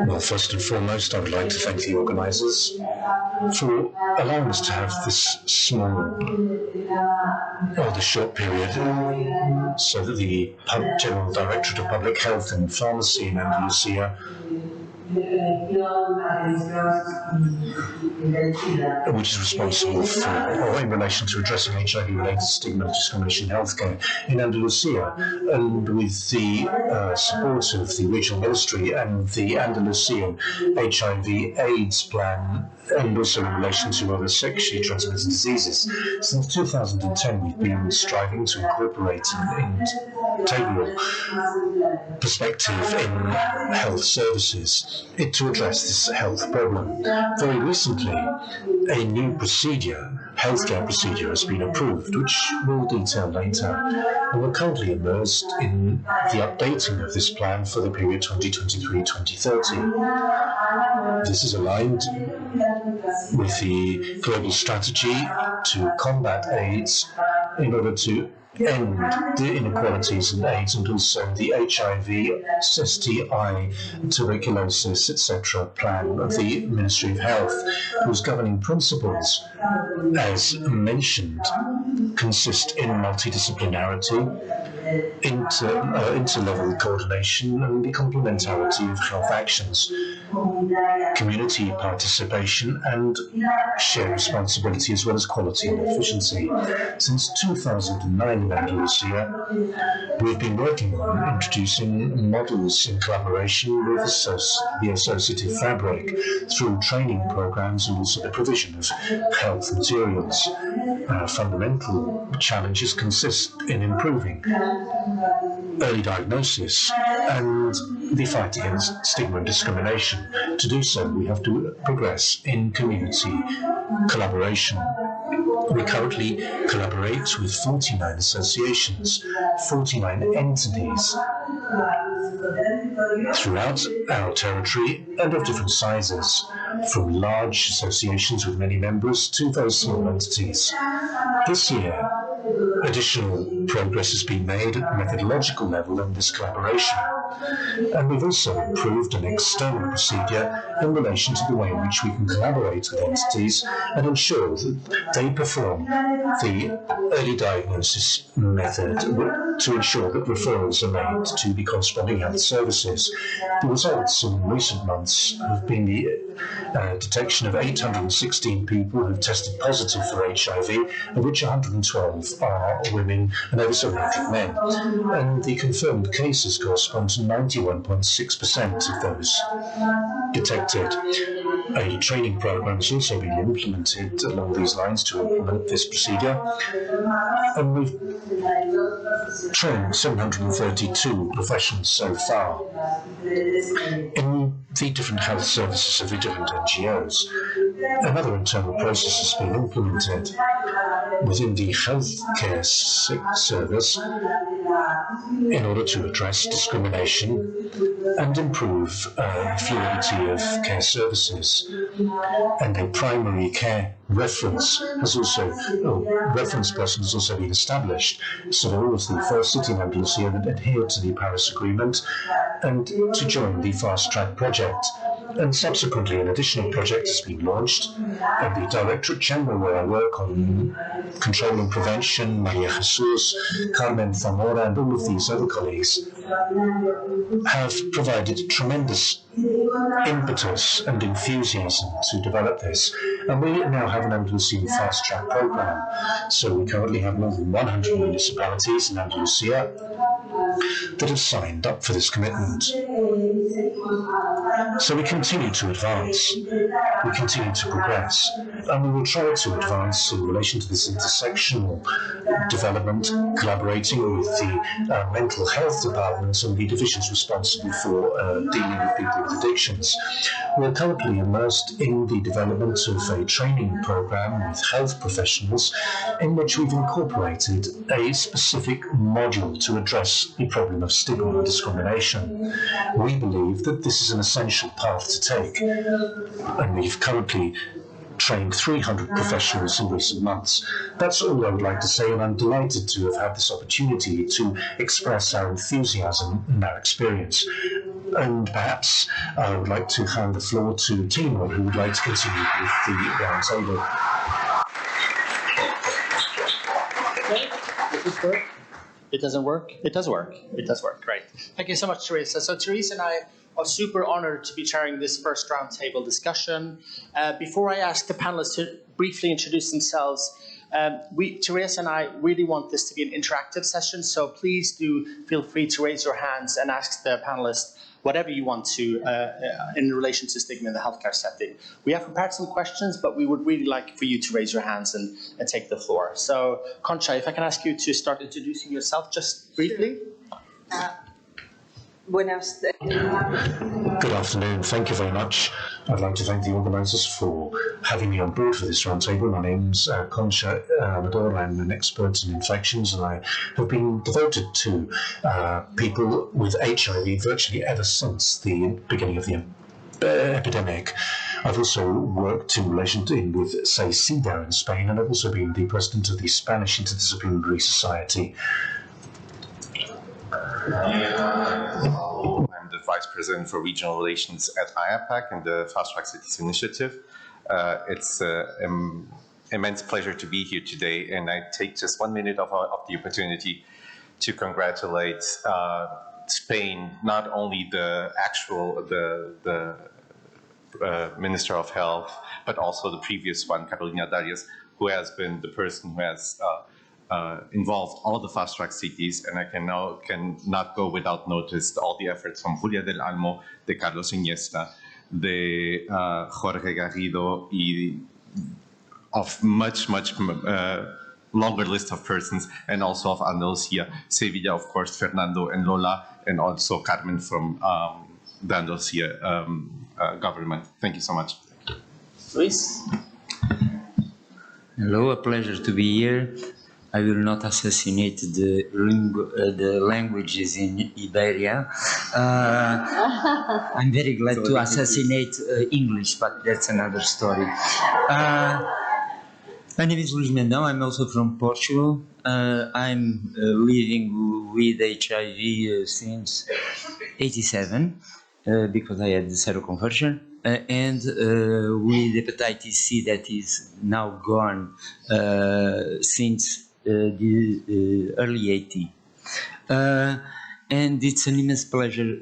Well, first and foremost, I would like to thank the organisers for allowing us to have this small, rather short period, so that the General Directorate of Public Health and Pharmacy in Andalusia, which is responsible for, or in relation to addressing HIV-related stigma and discrimination in healthcare in Andalusia, and with the support of the regional ministry and the Andalusian HIV/AIDS plan, and also in relation to other sexually transmitted diseases. Since 2010, we've been striving to incorporate an integral perspective in health services to address this health problem. Very recently, a new healthcare procedure has been approved, which we'll detail later, and we're currently immersed in the updating of this plan for the period 2023-2030. This is aligned with the global strategy to combat AIDS in order to end the inequalities in AIDS, and also the HIV, STI, tuberculosis, etc. plan of the Ministry of Health, whose governing principles, as mentioned, consist in multidisciplinarity, inter-level coordination, and the complementarity of health actions, community participation, and shared responsibility, as well as quality and efficiency. Since 2009 in Andalusia, we've been working on introducing models in collaboration with the associative fabric through training programs and also the provision of health materials. Fundamental challenges consist in improving early diagnosis and the fight against stigma and discrimination. To do so, we have to progress in community collaboration. We currently collaborate with 49 associations, 49 entities throughout our territory and of different sizes, from large associations with many members to those small entities. This year, additional progress has been made at the methodological level in this collaboration, and we've also improved an external procedure in relation to the way in which we can collaborate with entities and ensure that they perform the early diagnosis method to ensure that referrals are made to the corresponding health services. The results in recent months have been the detection of 816 people who have tested positive for HIV, of which 112 are women and over 700 men, and the confirmed cases correspond to 91.6% of those detected. A training program has also been implemented along these lines to implement this procedure, and we've trained 732 professionals so far in the different health services of the different NGOs. Another internal process has been implemented within the healthcare service in order to address discrimination and improve fluidity of care services. And a primary care reference person has also been established, so that all of the first city in Andalusia that adhered to the Paris Agreement and to join the Fast Track project. And subsequently, an additional project has been launched at the Directorate Chamber, where I work on control and prevention. María, Carmen, Zamora, and all of these other colleagues have provided tremendous impetus and enthusiasm to develop this. And we now have an Andalusian Fast Track program. So we currently have more than 100 municipalities in Andalusia that have signed up for this commitment. So we continue to advance, we continue to progress, and we will try to advance in relation to this intersectional development, collaborating with the mental health departments and the divisions responsible for dealing with people with addictions. We're currently immersed in the development of a training program with health professionals in which we've incorporated a specific module to address the problem of stigma and discrimination. We believe that this is an essential path to take, and we've currently trained 300 professionals in recent months. That's all I would like to say, and I'm delighted to have had this opportunity to express our enthusiasm and our experience. And perhaps I would like to hand the floor to Teymur, who would like to continue with the round table. Does this work? It doesn't work? It does work. It does work. Great. Thank you so much, Teresa. So Teresa and I are super honored to be chairing this first roundtable discussion. Before I ask the panelists to briefly introduce themselves, Teresa and I really want this to be an interactive session, so please do feel free to raise your hands and ask the panelists whatever you want to in relation to stigma in the healthcare setting. We have prepared some questions, but we would really like for you to raise your hands and take the floor. So, Concha, if I can ask you to start introducing yourself just briefly. Buenas. Good afternoon. Thank you very much. I'd like to thank the organisers for having me on board for this roundtable. My name's Concha Amador. I'm an expert in infections, and I have been devoted to people with HIV virtually ever since the beginning of the epidemic. I've also worked in relation with SEISIDA in Spain, and I've also been the president of the Spanish Interdisciplinary Society. I'm the Vice President for Regional Relations at IAPAC and the Fast Track Cities Initiative. It's an immense pleasure to be here today, and I take just 1 minute of the opportunity to congratulate Spain, not only the Minister of Health, but also the previous one, Carolina Darius, who has been the person who has involved all the fast track cities, and I cannot go without notice all the efforts from Julia del Almo, de Carlos Iniesta, de Jorge Garrido, of much longer list of persons, and also of Andalusia, Sevilla, of course, Fernando and Lola, and also Carmen from the Andalusia government. Thank you so much. Luis? Hello, a pleasure to be here. I will not assassinate the languages in Iberia. I'm very glad to assassinate English, but that's another story. My name is Luís Mendão. I'm also from Portugal. I'm living with HIV since '87 because I had the seroconversion. And with hepatitis C that is now gone since the early 80s. And it's an immense pleasure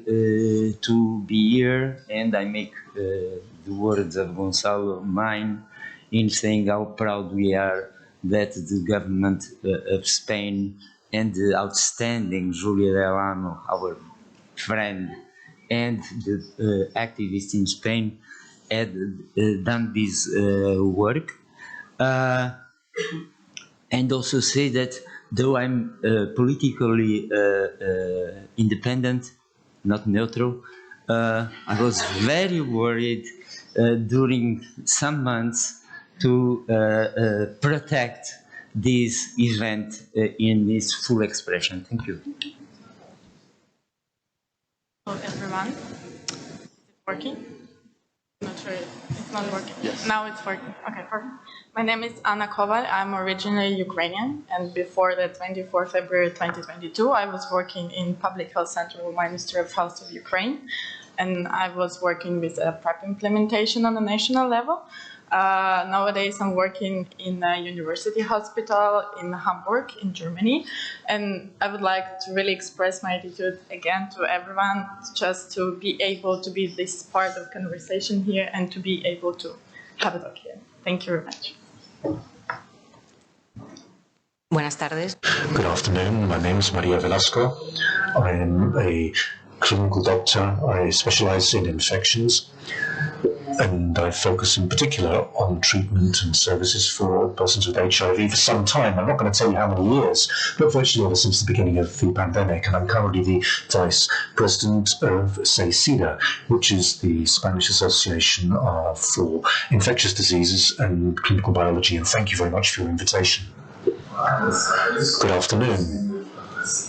to be here, and I make the words of Gonçalo mine in saying how proud we are that the government of Spain and the outstanding Julia del Almo, our friend, and the activists in Spain had done this work. And also say that though I'm politically independent, not neutral, I was very worried during some months to protect this event in its full expression. Thank you. Hello everyone. Is it working? I'm not sure it's not working. Yes. Now it's working. Okay, perfect. My name is Anna Koval. I'm originally Ukrainian, and before the 24th February 2022, I was working in Public Health Center with Ministry of Health of Ukraine, and I was working with a PrEP implementation on the national level. Nowadays, I'm working in a university hospital in Hamburg, in Germany, and I would like to really express my gratitude again to everyone, just to be able to be this part of conversation here and to be able to have a talk here. Thank you very much. Buenas tardes. Good afternoon. My name is María Velasco. I am a clinical doctor. I specialise in infections, and I focus in particular on treatment and services for persons with HIV for some time. I'm not going to tell you how many years, but virtually ever since the beginning of the pandemic, and I'm currently the Vice President of SEISIDA, which is the Spanish Association for Infectious Diseases and Clinical Biology, and thank you very much for your invitation. Good afternoon.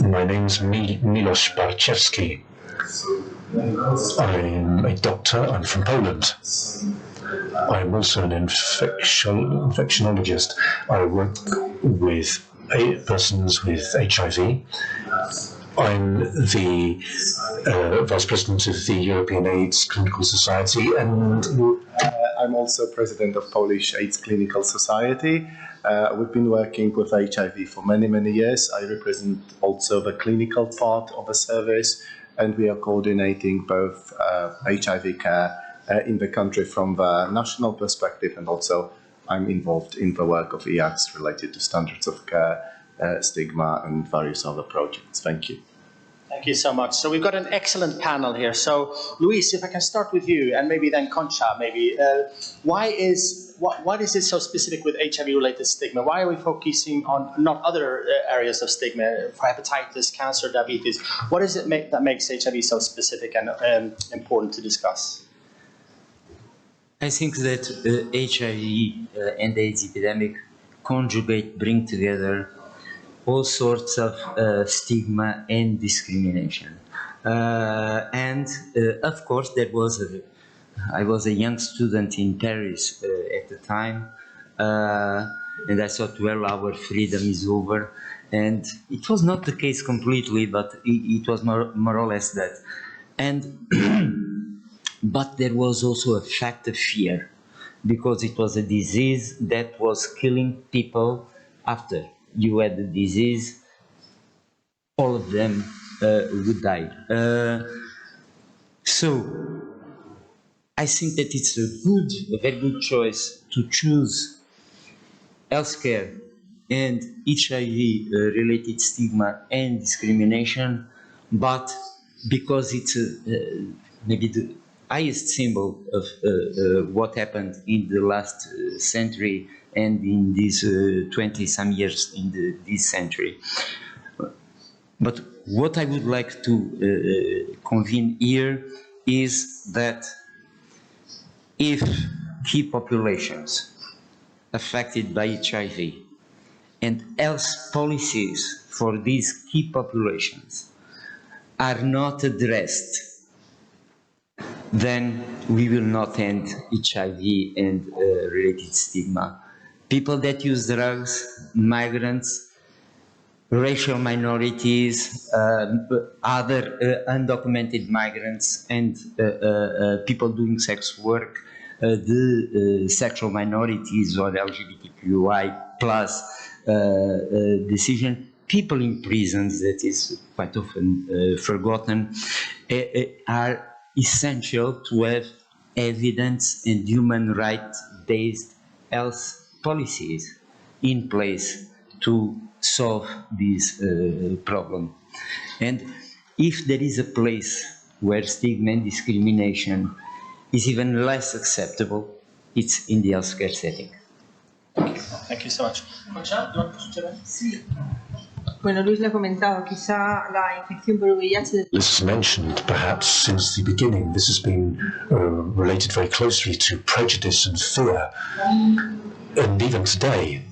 My name is Milosz Parczewski. I'm a doctor. I'm from Poland. I'm also an infectionologist. I work with persons with HIV, I'm the Vice President of the European AIDS Clinical Society, and I'm also President of Polish AIDS Clinical Society. We've been working with HIV for many, many years. I represent also the clinical part of the service, and we are coordinating both HIV care in the country from the national perspective, and also I'm involved in the work of EACS related to standards of care, stigma, and various other projects. Thank you. Thank you so much. So we've got an excellent panel here. So Luis, if I can start with you, and maybe then Concha, maybe why is it so specific with HIV-related stigma? Why are we focusing on not other areas of stigma, for hepatitis, cancer, diabetes? What is it that makes HIV so specific and important to discuss? I think that HIV and AIDS epidemic bring together all sorts of stigma and discrimination. Of course, I was a young student in Paris at the time, and I thought, well, our freedom is over. And it was not the case completely, but it was more or less that. And but there was also a fact of fear, because it was a disease that was killing people after you had the disease. All of them would die. So I think that it's a very good choice to choose healthcare and HIV-related stigma and discrimination, but because it's maybe the highest symbol of what happened in the last century and in these 20-some years in this century. But what I would like to convene here is that if key populations affected by HIV and health policies for these key populations are not addressed, then we will not end HIV and related stigma. People that use drugs, migrants, racial minorities, other undocumented migrants, and people doing sex work, the sexual minorities or LGBTQI plus decision, people in prisons, that is quite often forgotten, are essential to have evidence and human rights-based health policies in place to solve this problem. And if there is a place where stigma and discrimination is even less acceptable, it's in the healthcare setting. Thank you so much. Concha, you want to jump in? Sí. Bueno, Luis le ha comentado, quizá la infección por VIH... This is mentioned perhaps since the beginning. This has been related very closely to prejudice and fear. And even today,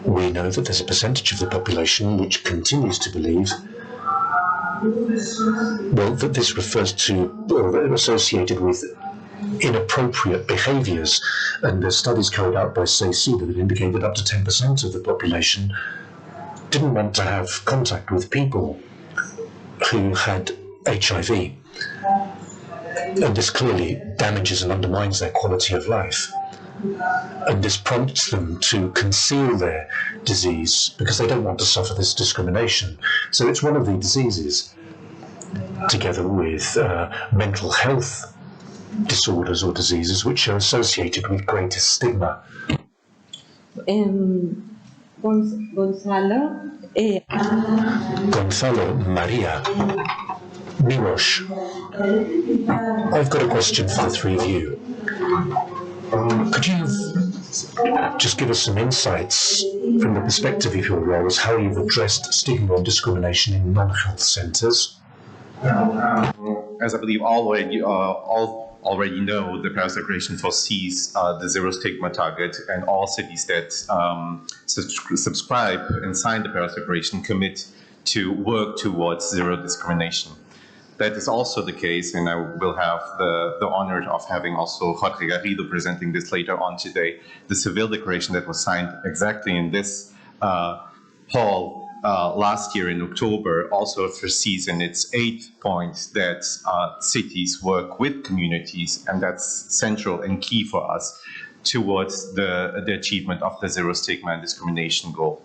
we know that there's a percentage of the population which continues to believe, well, that this refers to, or associated with inappropriate behaviours. And there's studies carried out by SEISIDA that indicate that up to 10% of the population didn't want to have contact with people who had HIV. And this clearly damages and undermines their quality of life. And this prompts them to conceal their disease because they don't want to suffer this discrimination. So it's one of the diseases, together with mental health disorders or diseases, which are associated with greater stigma. Gonçalo, María, Milosz, I've got a question for the three of you. Could you just give us some insights from the perspective of your roles, how you've addressed stigma and discrimination in non-health centres? As I believe all already know, the Paris Declaration foresees the zero stigma target, and all cities that subscribe and sign the Paris Declaration commit to work towards zero discrimination. That is also the case, and I will have the honor of having also Jorge Garrido presenting this later on today, the Seville Declaration that was signed exactly in this hall last year in October also foresees in its 8 points that cities work with communities, and that's central and key for us towards the achievement of the zero stigma and discrimination goal.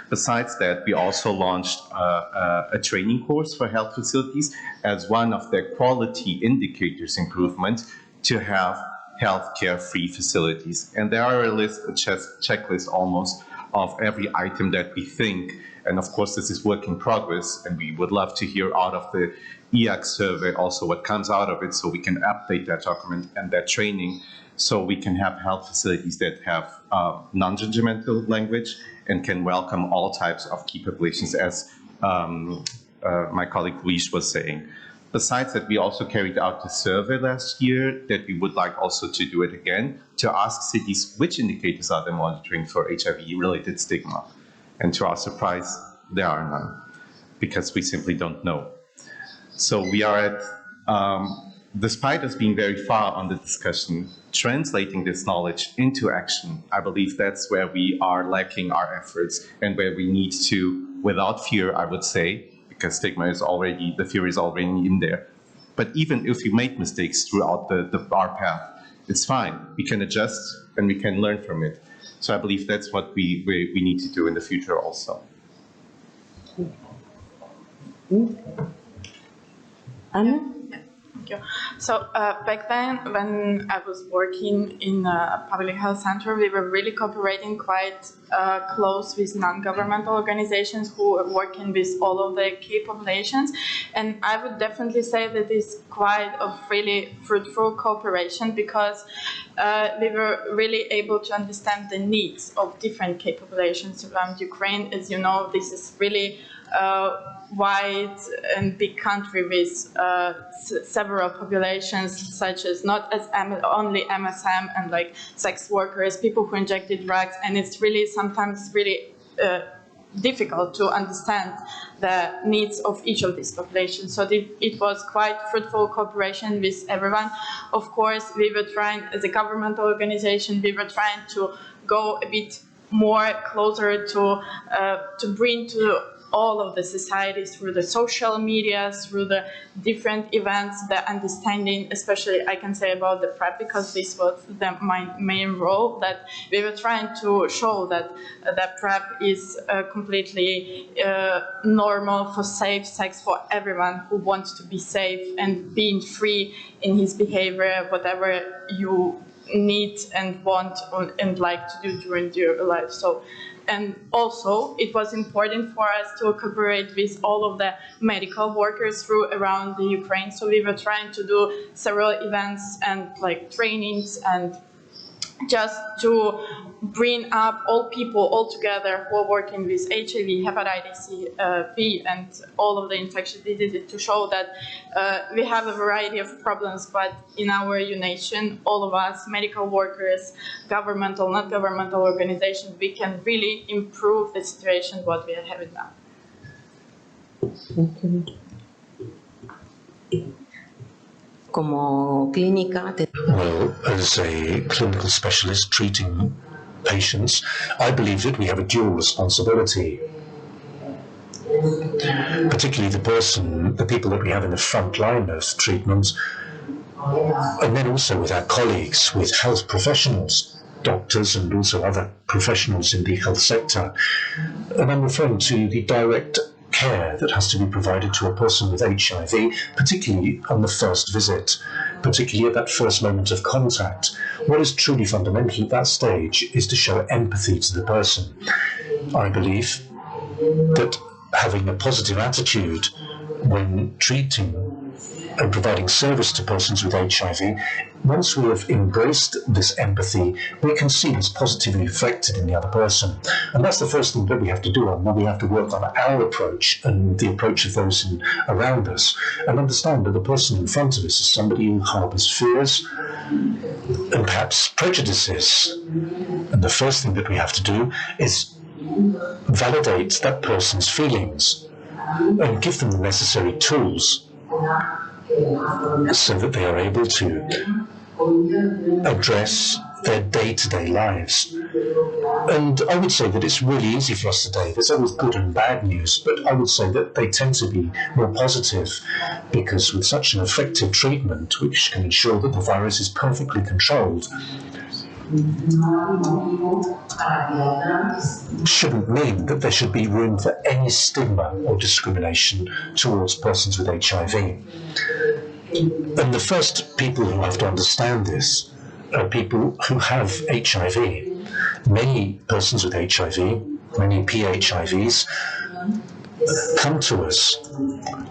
Besides that, we also launched a training course for health facilities as one of their quality indicators improvement to have healthcare-free facilities. And there are a checklist almost of every item that we think, and of course this is work in progress, and we would love to hear out of the EAC survey also what comes out of it, so we can update that document and that training, so we can have health facilities that have non-judgmental language and can welcome all types of key populations, as my colleague Luis was saying. Besides that, we also carried out a survey last year that we would like also to do it again, to ask cities which indicators are they monitoring for HIV-related stigma. And to our surprise, there are none, because we simply don't know. So we are at, despite us being very far on the discussion, translating this knowledge into action, I believe that's where we are lacking our efforts and where we need to, without fear, I would say, because stigma is already, the fear is already in there. But even if we make mistakes throughout our path, it's fine. We can adjust and we can learn from it. So I believe that's what we need to do in the future also. Anna? Thank you. So back then, when I was working in a public health center, we were really cooperating quite close with non-governmental organizations who are working with all of the key populations. And I would definitely say that it's quite a really fruitful cooperation, because we were really able to understand the needs of different key populations around Ukraine. As you know, this is really wide and big country with several populations, such as not as only MSM and like sex workers, people who injected drugs, and it's really sometimes really difficult to understand the needs of each of these populations. So it was quite fruitful cooperation with everyone. Of course, we were trying, as a governmental organization, we were trying to go a bit more closer to bring to all of the societies through the social media, through the different events, the understanding, especially I can say about the PrEP, because this was my main role, that we were trying to show that the PrEP is completely normal for safe sex for everyone who wants to be safe and being free in his behavior, whatever you need and want and like to do during your life. So. And also, it was important for us to cooperate with all of the medical workers around the Ukraine. So we were trying to do several events and like trainings, and just to bring up all people all together who are working with HIV, hepatitis B, and all of the infectious diseases, to show that we have a variety of problems, but in our nation, all of us, medical workers, governmental, not governmental organizations, we can really improve the situation what we are having now. Como clínica, Well, as a clinical specialist treating patients, I believe that we have a dual responsibility. Particularly the people that we have in the front line of treatment, and then also with our colleagues, with health professionals, doctors and also other professionals in the health sector. And I'm referring to the direct care that has to be provided to a person with HIV, particularly on the first visit, particularly at that first moment of contact. What is truly fundamental at that stage is to show empathy to the person. I believe that having a positive attitude when treating and providing service to persons with HIV, once we have embraced this empathy, we can see this positively reflected in the other person. And that's the first thing that we have to do, and we have to work on our approach and the approach of those around us, and understand that the person in front of us is somebody who harbours fears and perhaps prejudices. And the first thing that we have to do is validate that person's feelings and give them the necessary tools so that they are able to address their day-to-day lives. And I would say that it's really easy for us today. There's always good and bad news, but I would say that they tend to be more positive because with such an effective treatment, which can ensure that the virus is perfectly controlled, shouldn't mean that there should be room for any stigma or discrimination towards persons with HIV. And the first people who have to understand this are people who have HIV. Many persons with HIV, many PHIVs, come to us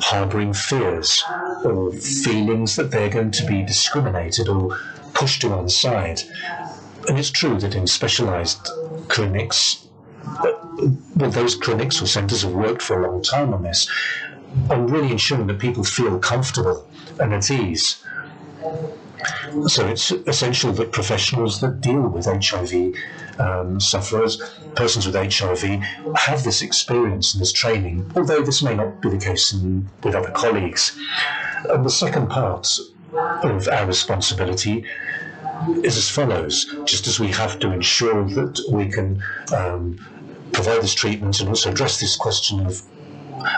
harbouring fears or feelings that they're going to be discriminated or pushed to one side. And it's true that in specialised clinics, well, those clinics or centres have worked for a long time on this, on really ensuring that people feel comfortable and at ease. So it's essential that professionals that deal with HIV sufferers, persons with HIV, have this experience and this training, although this may not be the case with other colleagues. And the second part of our responsibility is as follows. Just as we have to ensure that we can provide this treatment and also address this question of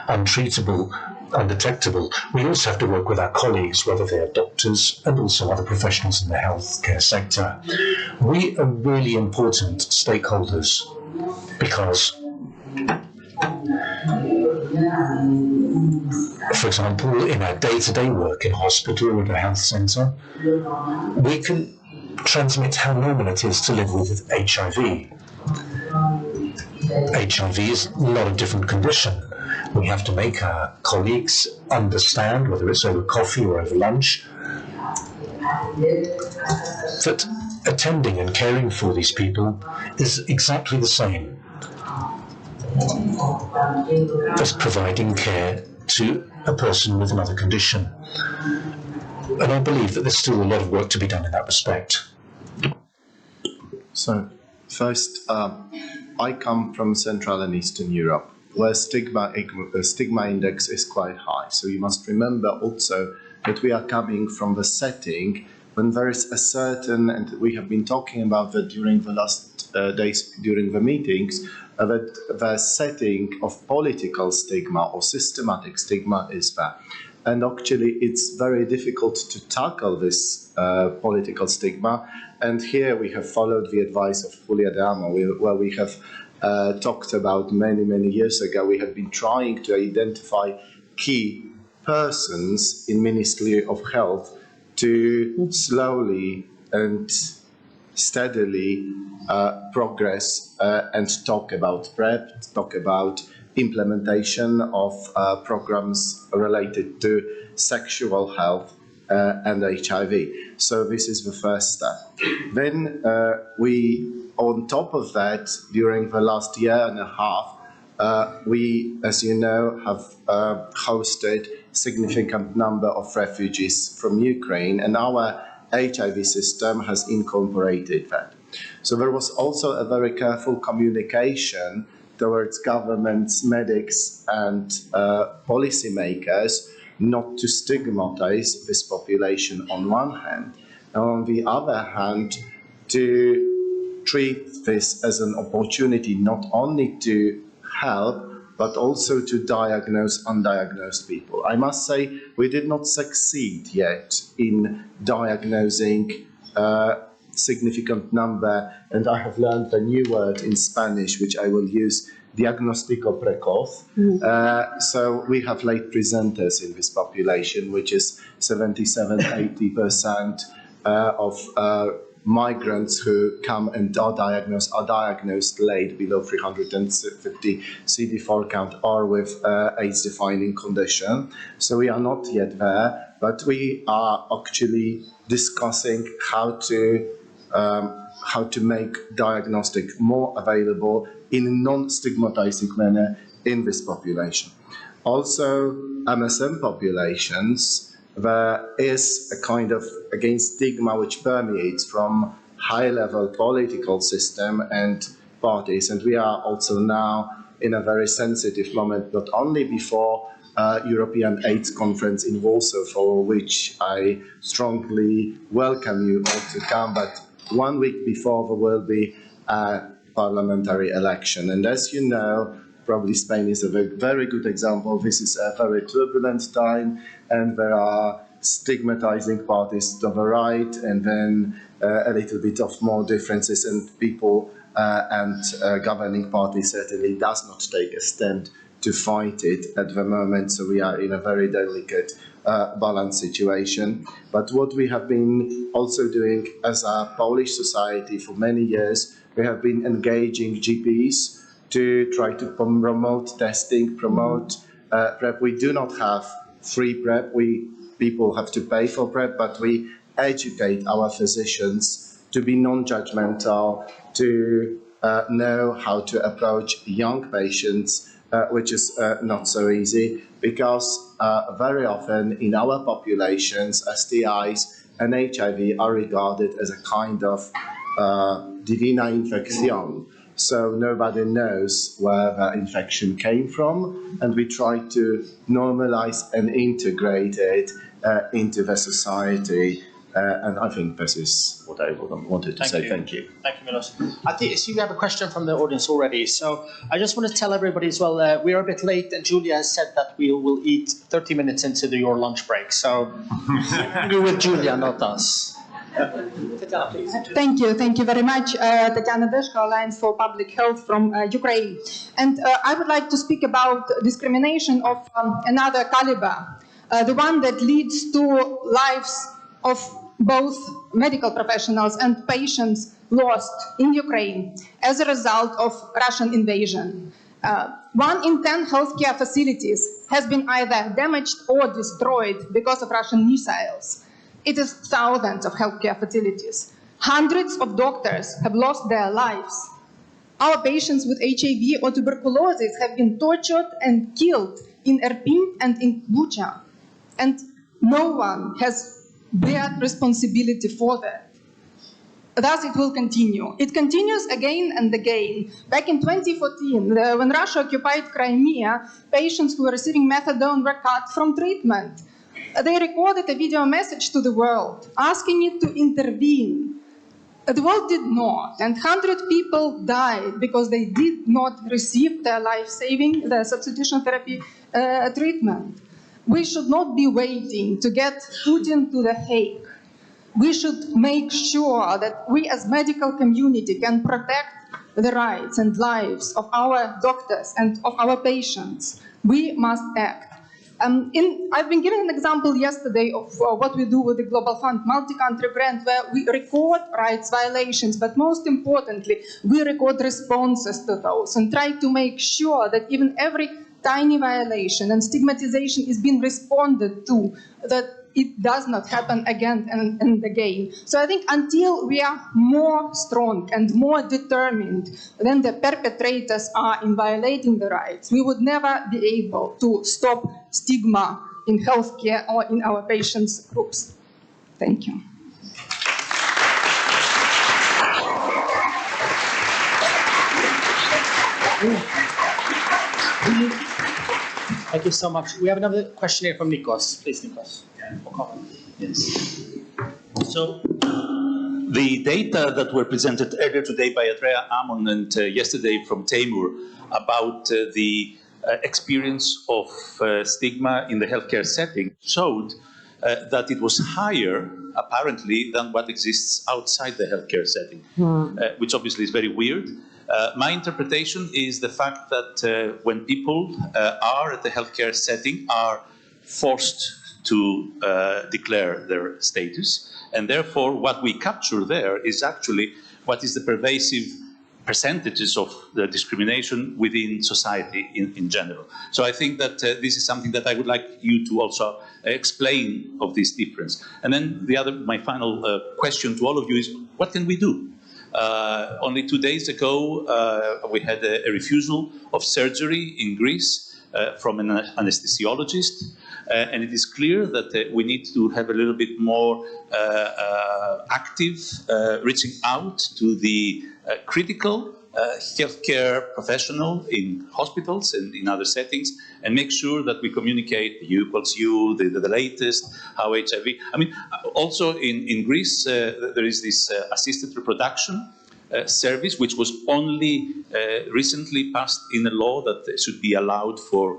untreatable, undetectable, we also have to work with our colleagues, whether they are doctors and also other professionals in the healthcare sector. We are really important stakeholders because, for example, in our day-to-day work in hospital or in a health centre, we can transmit how normal it is to live with HIV. HIV is not a different condition. We have to make our colleagues understand, whether it's over coffee or over lunch, that attending and caring for these people is exactly the same as providing care to a person with another condition. And I believe that there's still a lot of work to be done in that respect. So, first, I come from Central and Eastern Europe, where stigma index is quite high. So you must remember also that we are coming from the setting when there is a certain, and we have been talking about that during the last days, during the meetings, that the setting of political stigma or systematic stigma is there. And actually, it's very difficult to tackle this political stigma. And here we have followed the advice of Julia de Amo, where we have talked about many years ago. We have been trying to identify key persons in Ministry of Health to slowly and steadily progress and talk about PrEP, talk about implementation of programs related to sexual health and HIV. So this is the first step. Then we, on top of that, during the last year and a half, we, as you know, have hosted significant number of refugees from Ukraine, and our HIV system has incorporated that. So there was also a very careful communication towards governments, medics, and policymakers not to stigmatize this population on one hand, and on the other hand, to treat this as an opportunity not only to help, but also to diagnose undiagnosed people. I must say, we did not succeed yet in diagnosing significant number, and I have learned a new word in Spanish, which I will use, diagnóstico precoz. So we have late presenters in this population, which is 77–80% of migrants who come and are diagnosed late, below 350 CD4 count, or with AIDS-defining condition. So we are not yet there, but we are actually discussing how to make diagnostic more available in a non-stigmatizing manner in this population. Also, MSM populations, there is a kind of, again, stigma which permeates from high-level political system and parties, and we are also now in a very sensitive moment, not only before European AIDS conference in Warsaw, for which I strongly welcome you all to come, but 1 week before there will be a parliamentary election. And as you know, probably Spain is a very good example. This is a very turbulent time, and there are stigmatizing parties to the right, and then a little bit of more differences, and people and governing party certainly does not take a stand to fight it at the moment. So we are in a very delicate balance situation. But what we have been also doing as a Polish society for many years, we have been engaging GPs to try to promote testing, promote PrEP. We do not have free PrEP. People have to pay for PrEP, but we educate our physicians to be non-judgmental, to know how to approach young patients, which is not so easy, because very often in our populations, STIs and HIV are regarded as a kind of divina infection. So nobody knows where the infection came from, and we try to normalize and integrate it into the society. And I think this is what I wanted to say. Thank you. Thank you, Milosz. I think so. You have a question from the audience already. So I just want to tell everybody as well, we are a bit late, and Julia has said that we will eat 30 minutes into your lunch break. So you're with Julia, not us. Tatiana, please. Thank you very much. Tatiana Deshko, Alliance for Public Health from Ukraine. And I would like to speak about discrimination of another caliber, the one that leads to lives of both medical professionals and patients lost in Ukraine as a result of Russian invasion. 1 in 10 healthcare facilities has been either damaged or destroyed because of Russian missiles. It is thousands of healthcare facilities. Hundreds of doctors have lost their lives. Our patients with HIV or tuberculosis have been tortured and killed in Irpin and in Bucha. And no one has bear responsibility for that. Thus it will continue. It continues again and again. Back in 2014, when Russia occupied Crimea, patients who were receiving methadone were cut from treatment. They recorded a video message to the world, asking it to intervene. The world did not, and 100 people died because they did not receive their life-saving, their substitution therapy treatment. We should not be waiting to get Putin to The Hague. We should make sure that we as medical community can protect the rights and lives of our doctors and of our patients. We must act. I've been given an example yesterday of what we do with the Global Fund multi-country grant, where we record rights violations, but most importantly, we record responses to those and try to make sure that even every tiny violation and stigmatization is being responded to, that it does not happen again and again. So I think until we are more strong and more determined than the perpetrators are in violating the rights, we would never be able to stop stigma in healthcare or in our patients' groups. Thank you. Thank you so much. We have another question here from Nikos. Please, Nikos. Yes. So the data that were presented earlier today by Andrea Amon and yesterday from Teymur about the experience of stigma in the healthcare setting showed that it was higher, apparently, than what exists outside the healthcare setting, which obviously is very weird. My interpretation is the fact that when people are at the healthcare setting, are forced to declare their status, and therefore what we capture there is actually what is the pervasive percentages of the discrimination within society in general. So I think that this is something that I would like you to also explain of this difference. And then my final question to all of you is, what can we do? Only 2 days ago, we had a refusal of surgery in Greece from an anesthesiologist. And it is clear that we need to have a little bit more active reaching out to the critical healthcare professional in hospitals and in other settings, and make sure that we communicate U equals U, the latest, how HIV. I mean, also in Greece, there is this assisted reproduction service, which was only recently passed in a law that should be allowed for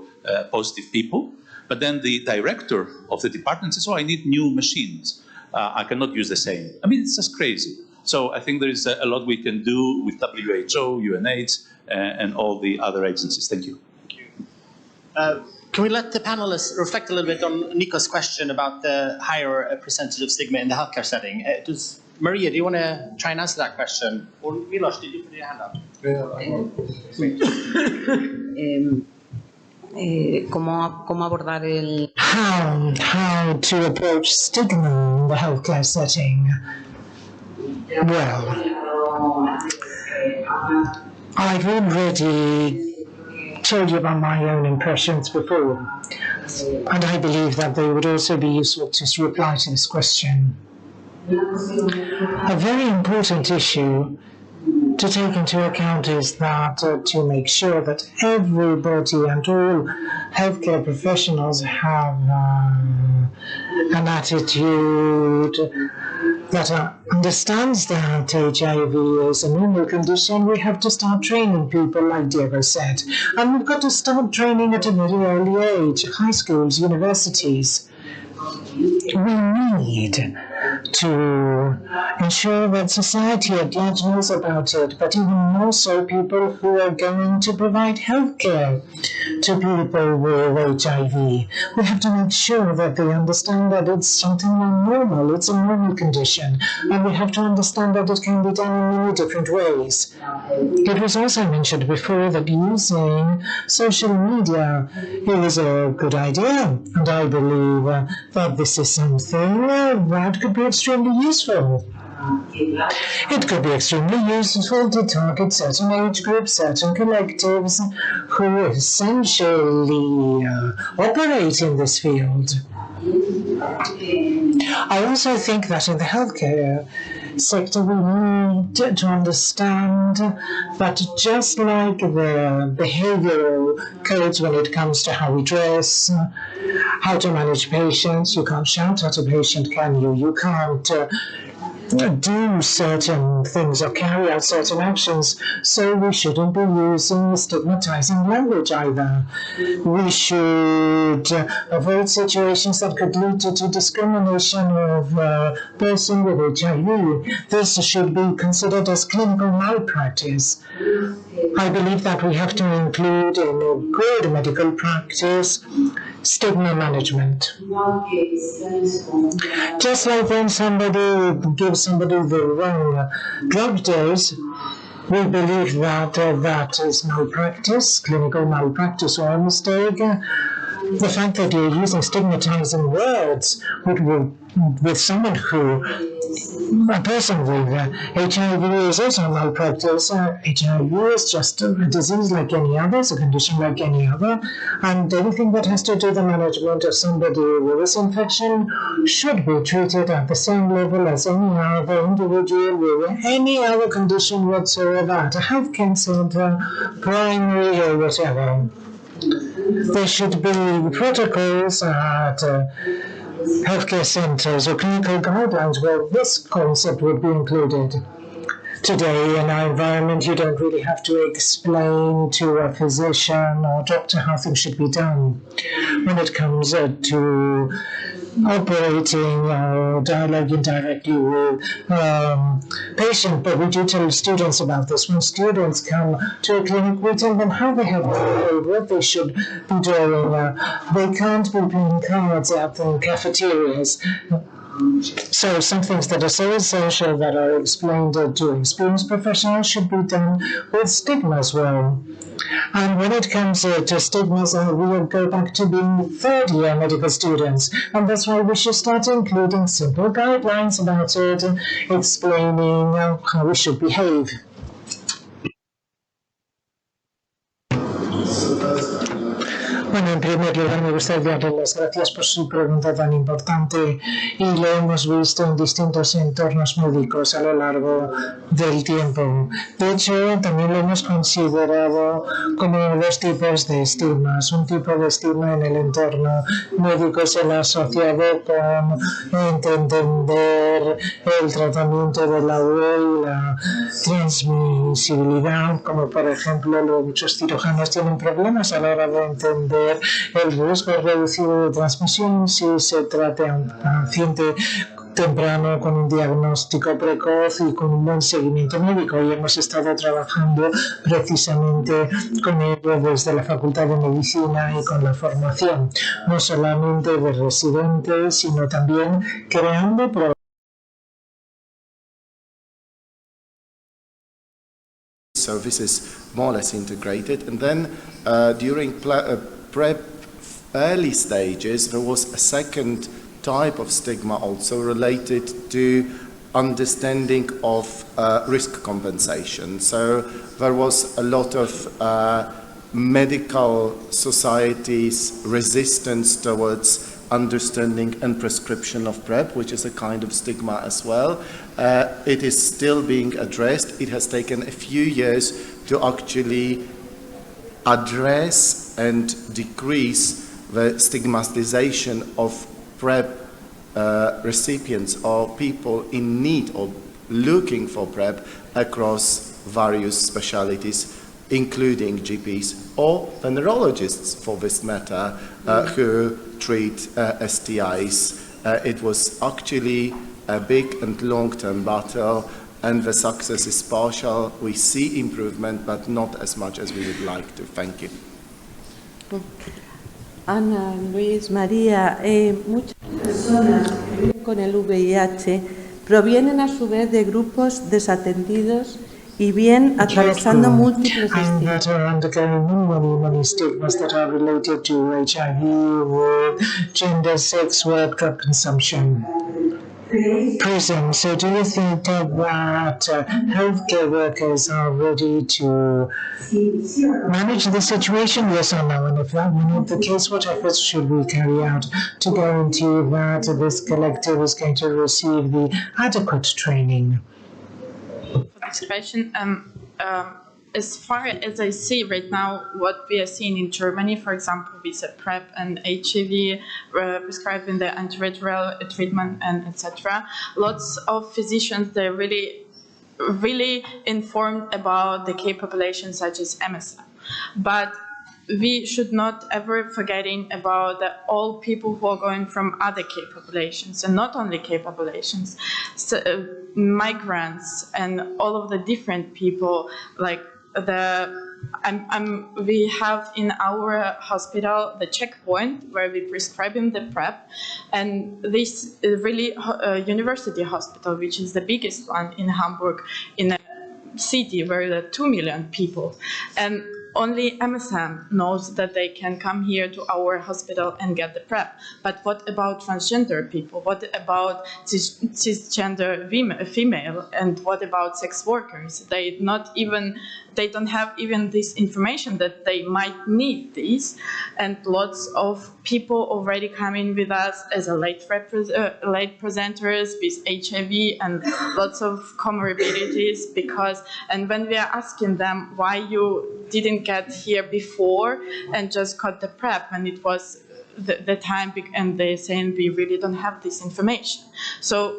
positive people. But then the director of the department says, oh, I need new machines. I cannot use the same. I mean, it's just crazy. So I think there is a lot we can do with WHO, UNAIDS, and all the other agencies. Thank you. Can we let the panelists reflect a little bit on Nico's question about the higher percentage of stigma in the healthcare setting? María, do you want to try and answer that question? Or Milosz, did you put your hand up? ¿Cómo abordar el... How to approach stigma in the healthcare setting? Well, I've already told you about my own impressions before, and I believe that they would also be useful to reply to this question. A very important issue to take into account is that to make sure that everybody and all healthcare professionals have an attitude that understands that HIV is a normal condition. We have to start training people, like Diego said. And we've got to start training at a very early age, high schools, universities. We need to ensure that society at large knows about it, but even more so people who are going to provide healthcare to people with HIV. We have to make sure that they understand that it's something normal, it's a normal condition, and we have to understand that it can be done in many different ways. It was also mentioned before that using social media is a good idea, and I believe that this is something that could be extremely useful. It could be extremely useful to target certain age groups, certain collectives who essentially operate in this field. I also think that in the healthcare sector we need to understand that just like the behavioral codes when it comes to how we dress, how to manage patients, you can't shout at a patient, can you? You can't do certain things or carry out certain actions, so we shouldn't be using stigmatizing language either. We should avoid situations that could lead to discrimination of a person with HIV. This should be considered as clinical malpractice. I believe that we have to include in a good medical practice stigma management. Just like when somebody gives somebody the wrong drug dose, we believe that that is malpractice, clinical malpractice or a mistake. The fact that you're using stigmatizing words with someone who, a person with HIV is also malpractice. HIV is just a disease like any other, it's a condition like any other, and anything that has to do with the management of somebody with this infection should be treated at the same level as any other individual with any other condition whatsoever at a healthcare center, primary or whatever. There should be protocols at healthcare centers or clinical guidelines where this concept would be included. Today, in our environment, you don't really have to explain to a physician or doctor how things should be done. When it comes to operating or dialoguing directly with patient, but we do tell students about this. When students come to a clinic, we tell them how they have to behave, what they should be doing. They can't be playing cards at the cafeterias. So some things that are so essential that are explained to experienced professionals should be done with stigma as well. And when it comes to stigmas, we will go back to being third-year medical students. And that's why we should start including simple guidelines about it, explaining how we should behave. When in primer primer lugar, me gustaría darle las gracias por su pregunta tan importante y lo hemos visto en distintos entornos médicos a lo largo del tiempo. De hecho, también lo hemos considerado como dos tipos de estigmas. Un tipo de estigma en el entorno médico es el asociado con entender el tratamiento de la UE y la transmisibilidad, como por ejemplo muchos cirujanos tienen problemas a la hora de entender el riesgo reducido de transmisión si se trata a un paciente temprano con un diagnóstico precoz y con un buen seguimiento médico, y hemos estado trabajando precisamente con ello desde la Facultad de Medicina y con la formación, no solamente de residentes, sino también creando services more or less integrated. And then during PrEP early stages, there was a second type of stigma also related to understanding of risk compensation. So there was a lot of medical societies' resistance towards understanding and prescription of PrEP, which is a kind of stigma as well. It is still being addressed. It has taken a few years to actually address and decrease the stigmatization of PrEP recipients or people in need or looking for PrEP across various specialties, including GPs or venerologists for this matter, who treat STIs. It was actually a big and long-term battle, and the success is partial. We see improvement, but not as much as we would like to. Thank you. Ana, Luis, María, muchas personas que viven con el VIH provienen a su vez de grupos desatendidos y bien atravesando múltiples estigmas. Many stigmas that are related to HIV, with gender, sex, work, drug consumption. Prison. So do you think that healthcare workers are ready to manage the situation, yes or no? And if that were not the case, what efforts should we carry out to guarantee that this collective is going to receive the adequate training? For this question, as far as I see right now, what we are seeing in Germany, for example, with the PrEP and HIV prescribing the antiretroviral treatment and etc., lots of physicians, they're really informed about the K population such as MSM. But we should not ever forgetting about all people who are going from other K populations, and not only K populations, so, migrants and all of the different people, like we have in our hospital the checkpoint where we prescribing the PrEP, and this is really university hospital, which is the biggest one in Hamburg, in a city where there are 2 million people, and only MSM knows that they can come here to our hospital and get the PrEP. But what about transgender people? What about cisgender female? And what about sex workers? They don't have even this information that they might need this. And lots of people already coming with us as a late presenters with HIV and lots of comorbidities, and when we are asking them why you didn't get here before and just got the PrEP when it was the time, and they're saying we really don't have this information. So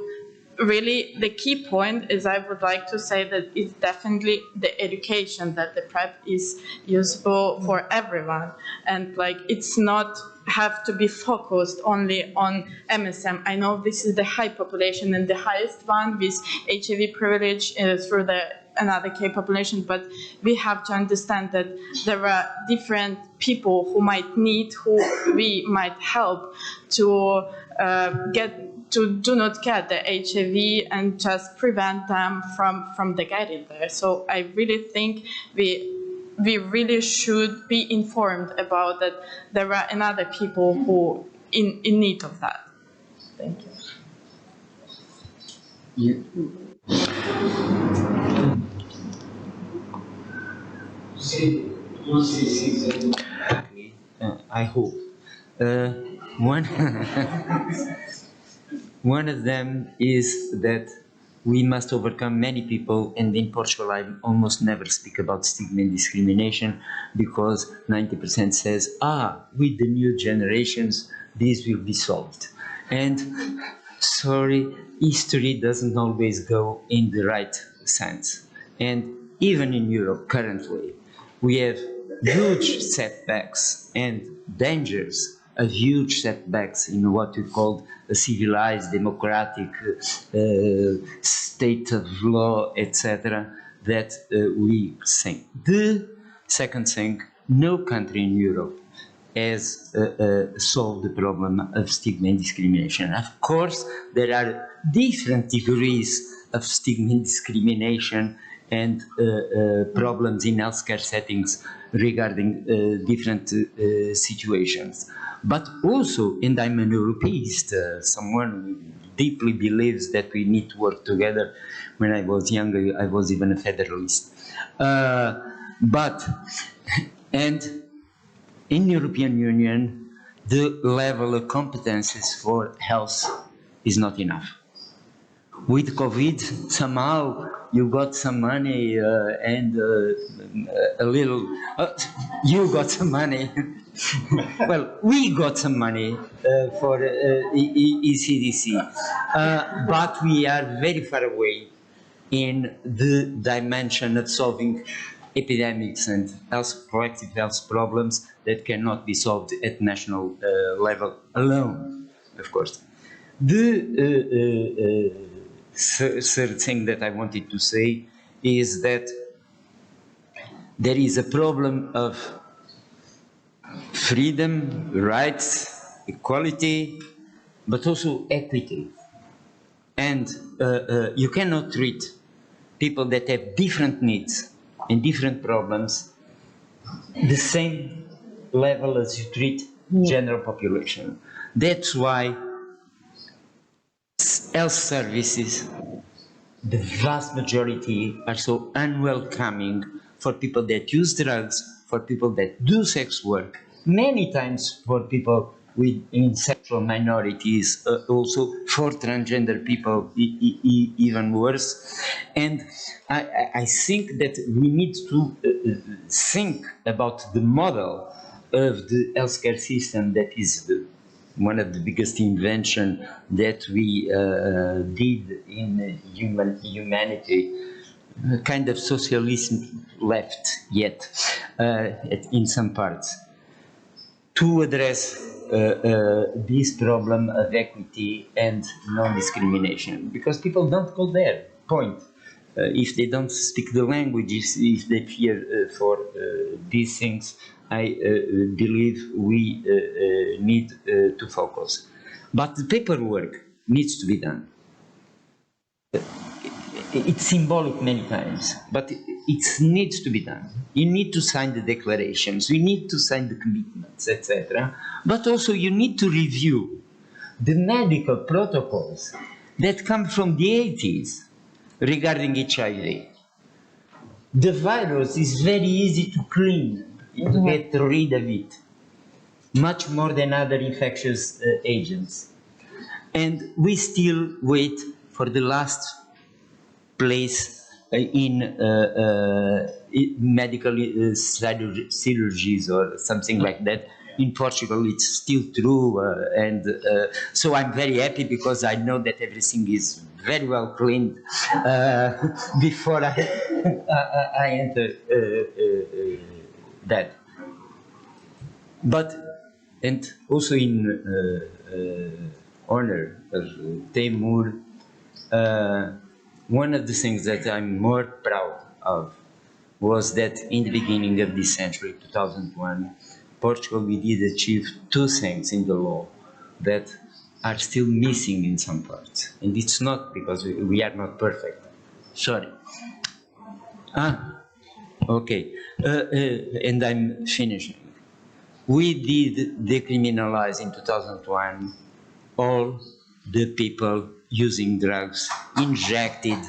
really the key point is, I would like to say that it's definitely the education that the PrEP is useful for everyone, and like it's not have to be focused only on MSM. I know this is the high population and the highest one with HIV privilege through another K population, but we have to understand that there are different people who might need, who we might help to do not get the HIV and just prevent them from the getting there. So I really think we really should be informed about that there are another people who in need of that. Thank you. I hope One, one of them is that we must overcome many people, and in Portugal I almost never speak about stigma and discrimination because 90% says, with the new generations, this will be solved. And sorry, history doesn't always go in the right sense. And even in Europe currently, we have huge setbacks and dangers of huge setbacks in what we call a civilized, democratic state of law, etc., that we think. The second thing, no country in Europe has solved the problem of stigma and discrimination. Of course, there are different degrees of stigma and discrimination and problems in healthcare settings regarding different situations. But also, and I'm an Europeist, someone who deeply believes that we need to work together. When I was younger, I was even a federalist. And in European Union, the level of competences for health is not enough. With COVID, somehow you got some money and a little, you got some money. Well, we got some money for ECDC, but we are very far away in the dimension of solving epidemics and collective health problems that cannot be solved at national level alone, of course. The third thing that I wanted to say is that there is a problem of freedom, rights, equality, but also equity. And you cannot treat people that have different needs and different problems the same level as you treat general population. That's why health services, the vast majority, are so unwelcoming for people that use drugs, for people that do sex work, many times for people in sexual minorities, also for transgender people, even worse. And I think that we need to think about the model of the healthcare system that is one of the biggest inventions that we did in humanity, kind of socialism left yet in some parts, to address this problem of equity and non-discrimination, because people don't go there, point. If they don't speak the languages, if they fear for these things, I believe we need to focus. But the paperwork needs to be done. It's symbolic many times, but it needs to be done. You need to sign the declarations, you need to sign the commitments, etc. But also you need to review the medical protocols that come from the 80s regarding HIV. The virus is very easy to clean, to get rid of it, much more than other infectious agents. And we still wait for the last place in medical surgeries or something like that. In Portugal, it's still true, and so I'm very happy because I know that everything is very well cleaned before I enter that. But, and also in honor of Teymur, one of the things that I'm more proud of was that in the beginning of this century, 2001, Portugal, we did achieve two things in the law that are still missing in some parts. And it's not because we are not perfect. Sorry. Okay. And I'm finishing. We did decriminalize in 2001 all the people using drugs, injected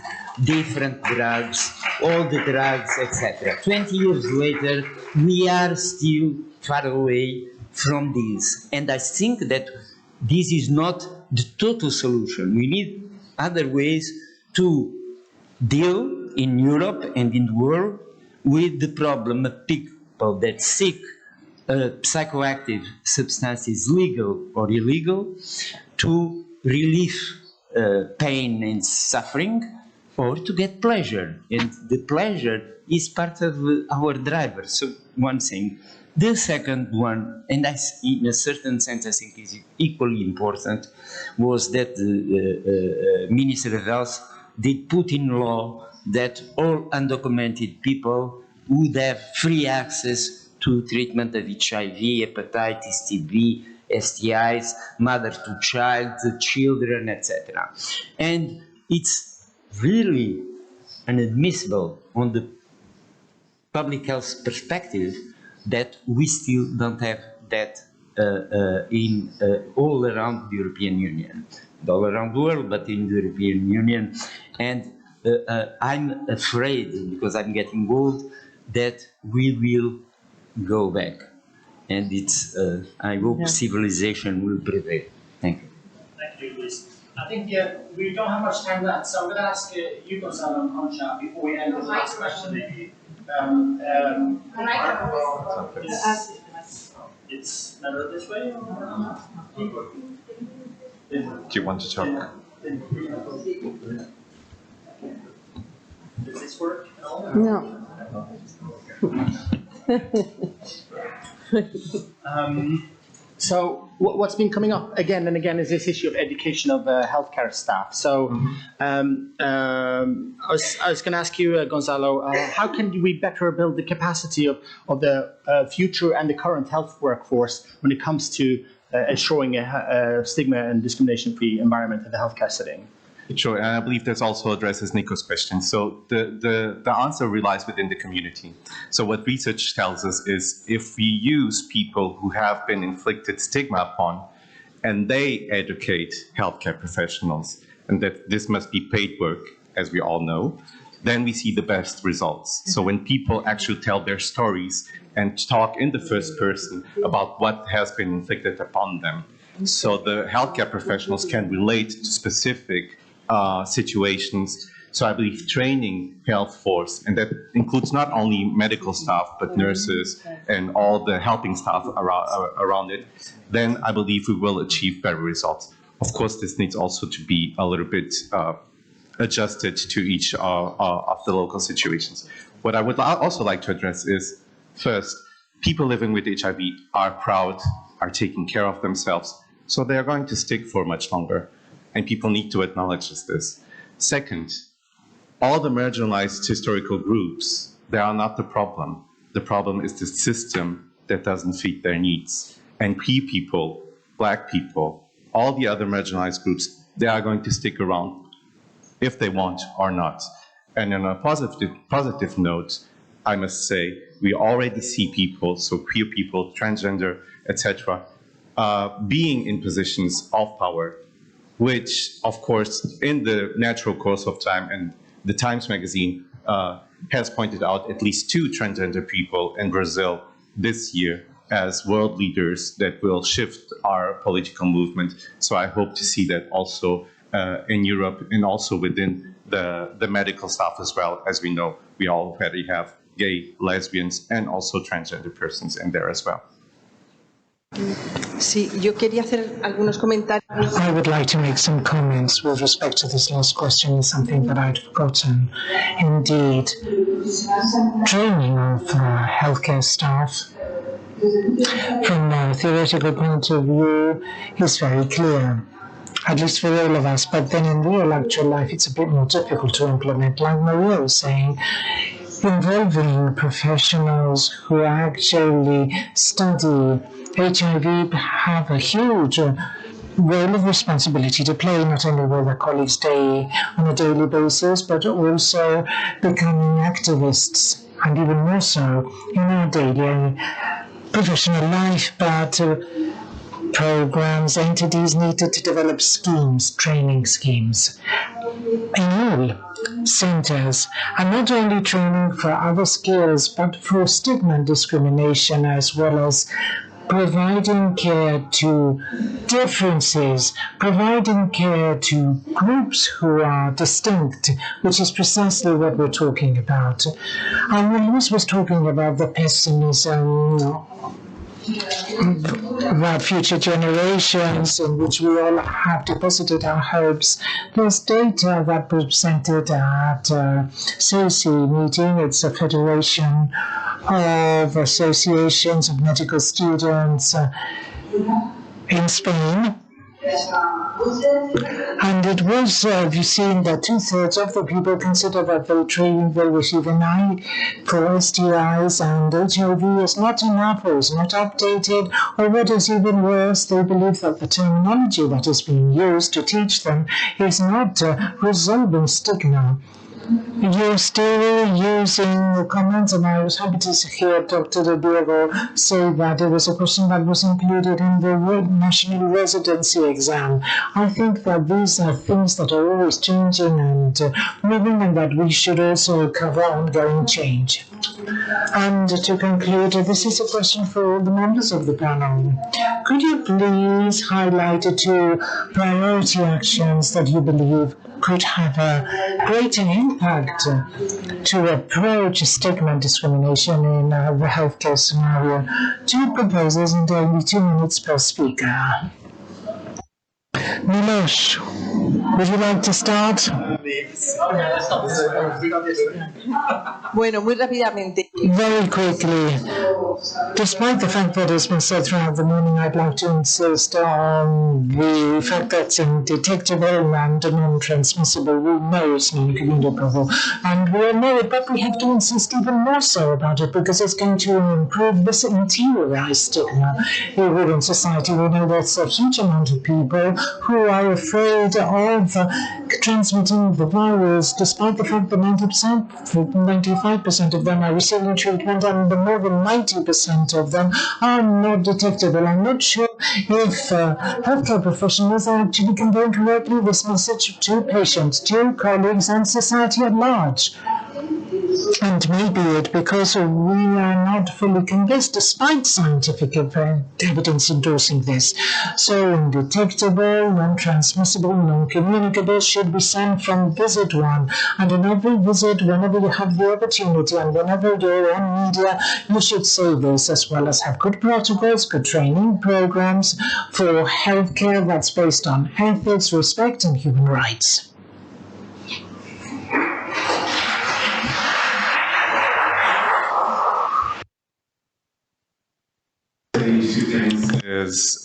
different drugs, all the drugs, etc. 20 years later, we are still far away from this. And I think that this is not the total solution. We need other ways to deal in Europe and in the world with the problem of people that seek psychoactive substances, legal or illegal, to relieve pain and suffering, or to get pleasure. And the pleasure is part of our driver. So one thing. The second one, and in a certain sense I think is equally important, was that the Minister of Health did put in law that all undocumented people would have free access to treatment of HIV, hepatitis, TB, STIs, mother to child, children, etc. And it's really inadmissible on the public health perspective that we still don't have that in all around the European Union, all around the world, but in the European Union. And I'm afraid, because I'm getting old, that we will go back. And it's, I hope civilization will prevail. Thank you. Thank you, Luis. I think we don't have much time left, so I'm going to ask you, Gonçalo and Concha, before we end with the last question. It's better this way? Do you want to talk? Does this work at all? No. So what's been coming up again and again is this issue of education of healthcare staff. So I was going to ask you, Gonçalo, how can we better build the capacity of the future and the current health workforce when it comes to ensuring a stigma and discrimination-free environment in the healthcare setting? Sure, and I believe this also addresses Nico's question. So the answer relies within the community. So what research tells us is if we use people who have been inflicted stigma upon and they educate healthcare professionals, and that this must be paid work, as we all know, then we see the best results. So when people actually tell their stories and talk in the first person about what has been inflicted upon them, so the healthcare professionals can relate to specific situations. So I believe training health force, and that includes not only medical staff, but nurses and all the helping staff around it, then I believe we will achieve better results. Of course, this needs also to be a little bit adjusted to each of the local situations. What I would also like to address is, first, people living with HIV are proud, are taking care of themselves, so they are going to stick for much longer. And people need to acknowledge this. Second, all the marginalized historical groups, they are not the problem. The problem is the system that doesn't fit their needs. And people, Black people, all the other marginalized groups, they are going to stick around if they want or not. And on a positive note, I must say, we already see people, so queer people, transgender, etc., being in positions of power, which, of course, in the natural course of time, and the Times magazine has pointed out at least 2 transgender people in Brazil this year as world leaders that will shift our political movement. So I hope to see that also in Europe and also within the medical staff as well. As we know, we already have gay, lesbians, and also transgender persons in there as well. Sí, yo quería hacer algunos comentarios. I would like to make some comments with respect to this last question, something that I'd forgotten. Indeed, training of healthcare staff from a theoretical point of view is very clear, at least for all of us, but then in real actual life it's a bit more difficult to implement, like María was saying, involving professionals who actually study HIV have a huge role of responsibility to play, not only with their colleagues on a daily basis, but also becoming activists, and even more so in our daily professional life. But programs, entities needed to develop schemes, training schemes in all centers, and not only training for other skills, but for stigma and discrimination, as well as providing care to differences, providing care to groups who are distinct, which is precisely what we're talking about. And Milosz was talking about the pessimism about future generations in which we all have deposited our hopes. There's data that was presented at SEISIDA meeting. It's a federation of associations of medical students in Spain. And it was, you've seen that 2/3 of the people consider that they'll receive an eye for STIs, and HIV is not enough or is not updated, or what is even worse, they believe that the terminology that is being used to teach them is not resolving stigma. You're still using the comments, and I was happy to hear Dr. De Diego say that there was a question that was included in the national residency exam. I think that these are things that are always changing and moving, and that we should also cover ongoing change. And to conclude, this is a question for all the members of the panel. Could you please highlight 2 priority actions that you believe could have a greater impact to approach stigma and discrimination in the healthcare scenario? 2 proposals and only 2 minutes per speaker. Milosz, would you like to start? Bueno, muy rápidamente. Very quickly. Despite the fact that it's been said throughout the morning, I'd like to insist on the fact that's indetectable and non-transmissible. We know it's non-communicable, and we all know it, but we have to insist even more so about it because it's going to improve this interiorized stigma within society. We know there's a huge amount of people who are afraid of transmitting the virus, despite the fact that 95% of them are receiving treatment, and more than 90% of them are not detectable. I'm not sure if healthcare professionals are actually conveying correctly this message to patients, to colleagues, and society at large. And maybe it's because we are not fully convinced, despite scientific evidence endorsing this. So indetectable, non-transmissible, non-communicable should be sent from visit 1. And in every visit, whenever you have the opportunity and whenever you're on media, you should say this, as well as have good protocols, good training programs for healthcare that's based on ethics, respect, and human rights. Is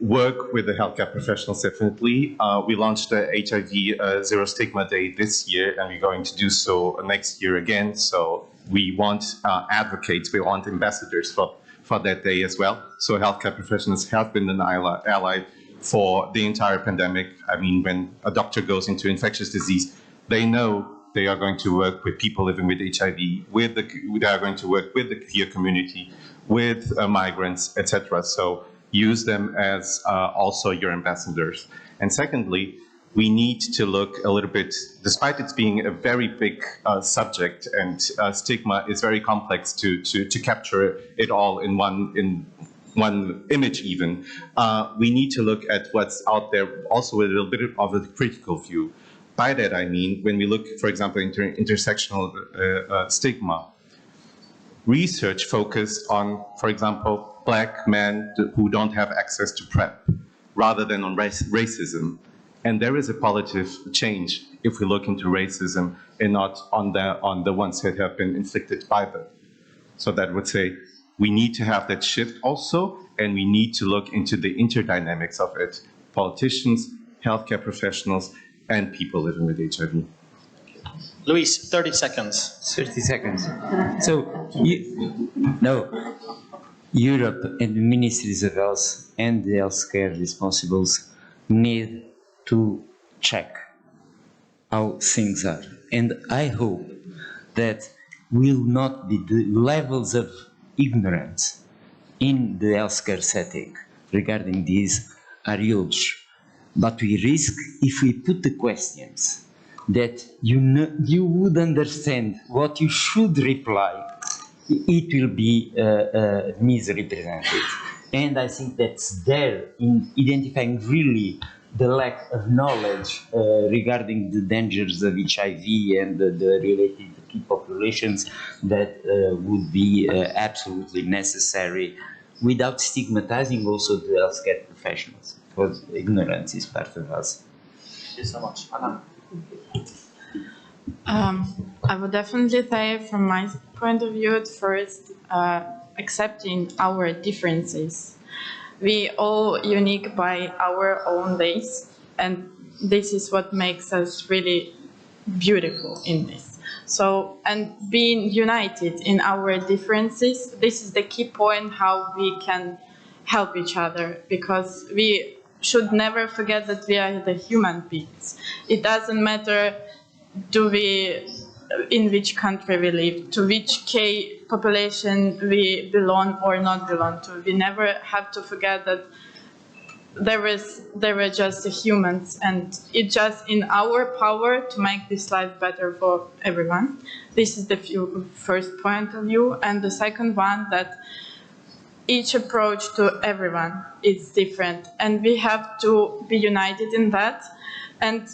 work with the healthcare professionals, definitely. We launched the HIV Zero Stigma Day this year, and we're going to do so next year again. So we want advocates, we want ambassadors for that day as well. So healthcare professionals have been an ally for the entire pandemic. I mean, when a doctor goes into infectious disease, they know they are going to work with people living with HIV, they are going to work with the queer community, with migrants, etc. So use them as also your ambassadors. And secondly, we need to look a little bit, despite it being a very big subject, and stigma is very complex to capture it all in one image even, we need to look at what's out there also with a little bit of a critical view. By that I mean, when we look, for example, into intersectional stigma, research focused on, for example, Black men who don't have access to PrEP, rather than on racism. And there is a positive change if we look into racism and not on the ones that have been inflicted by them. So that would say we need to have that shift also, and we need to look into the interdynamics of it. Politicians, healthcare professionals, and people living with HIV. Luis, 30 seconds. 30 seconds. So, Europe and the ministries of health and the healthcare responsibles need to check how things are. And I hope that will not be the levels of ignorance in the healthcare setting regarding these are huge. But we risk, if we put the questions, that you would understand what you should reply it will be misrepresented. And I think that's there in identifying really the lack of knowledge regarding the dangers of HIV and the related key populations that would be absolutely necessary without stigmatizing also the healthcare professionals, because ignorance is part of us. Thank you so much. Anna. I would definitely say, from my point of view, at first, accepting our differences. We all unique by our own ways, and this is what makes us really beautiful in this. So, and being united in our differences, this is the key point how we can help each other, because we should never forget that we are the human beings. It doesn't matter in which country we live, to which K population we belong or not belong to. We never have to forget that there were just humans, and it's just in our power to make this life better for everyone. This is the first point of view. And the second one, that each approach to everyone is different, and we have to be united in that. And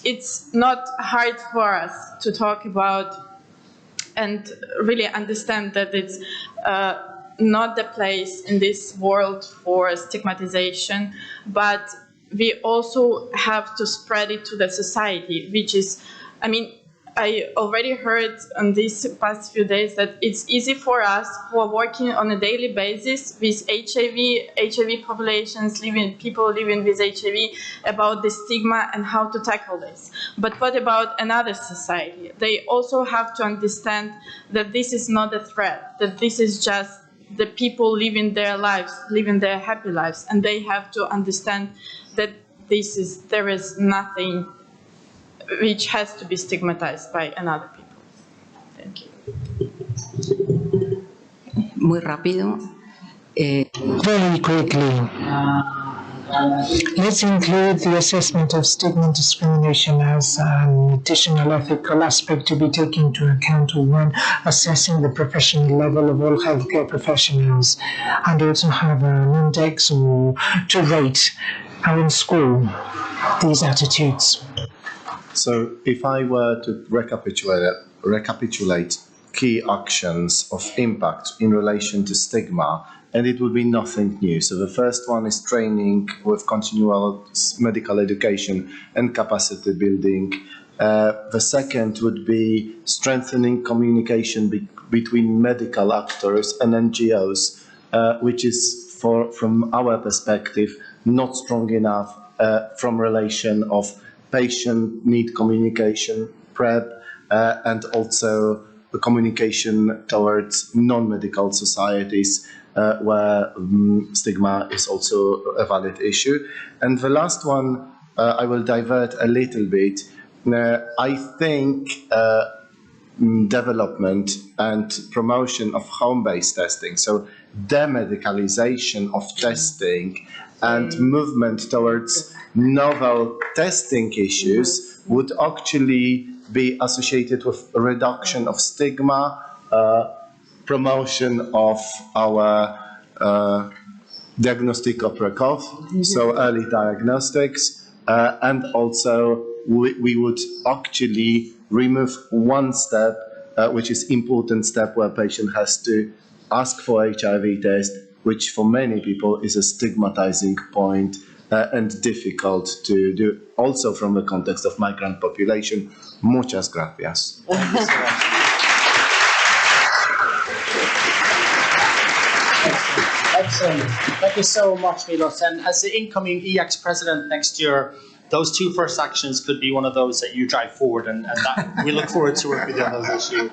it's not hard for us to talk about and really understand that it's not the place in this world for stigmatization, but we also have to spread it to the society, which is, I mean, I already heard on these past few days that it's easy for us who are working on a daily basis with HIV populations, people living with HIV, about the stigma and how to tackle this. But what about another society? They also have to understand that this is not a threat, that this is just the people living their lives, living their happy lives, and they have to understand that there is nothing which has to be stigmatized by another people. Thank you. Muy rápido. Very quickly, let's include the assessment of stigma and discrimination as an additional ethical aspect to be taken into account when assessing the professional level of all healthcare professionals, and also have an index to rate how in school these attitudes. So if I were to recapitulate key actions of impact in relation to stigma, and it would be nothing new. So the first one is training with continual medical education and capacity building. The second would be strengthening communication between medical actors and NGOs, which is, from our perspective, not strong enough from relation of patient need communication, PrEP, and also the communication towards non-medical societies where stigma is also a valid issue. And the last one, I will divert a little bit. I think development and promotion of home-based testing, so demedicalization of testing and movement towards novel testing issues would actually be associated with a reduction of stigma, promotion of our diagnostic of PrECOV, so early diagnostics, and also we would actually remove one step, which is important step where patient has to ask for HIV test, which for many people is a stigmatizing point and difficult to do, also from the context of migrant population. Muchas gracias. Excellent. Thank you so much, Milosz. And as the incoming EX president next year, those two first actions could be one of those that you drive forward, and that we look forward to working with you on those issues.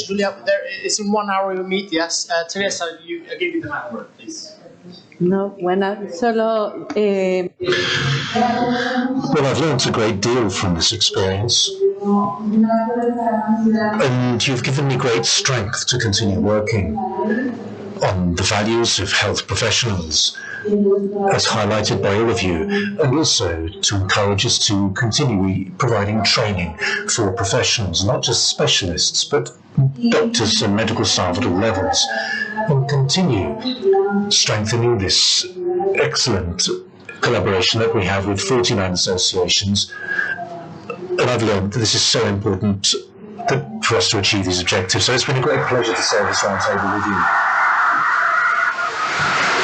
Julia, it's in 1 hour we meet, yes? Teresa, I give you the word, please. No, bueno, solo... Well, I've learned a great deal from this experience, and you've given me great strength to continue working. on the values of health professionals, as highlighted by all of you, and also to encourage us to continue providing training for professionals, not just specialists, but doctors and medical staff at all levels, and continue strengthening this excellent collaboration that we have with 49 associations. And I've learned that this is so important for us to achieve these objectives. So it's been a great pleasure to serve this roundtable with you.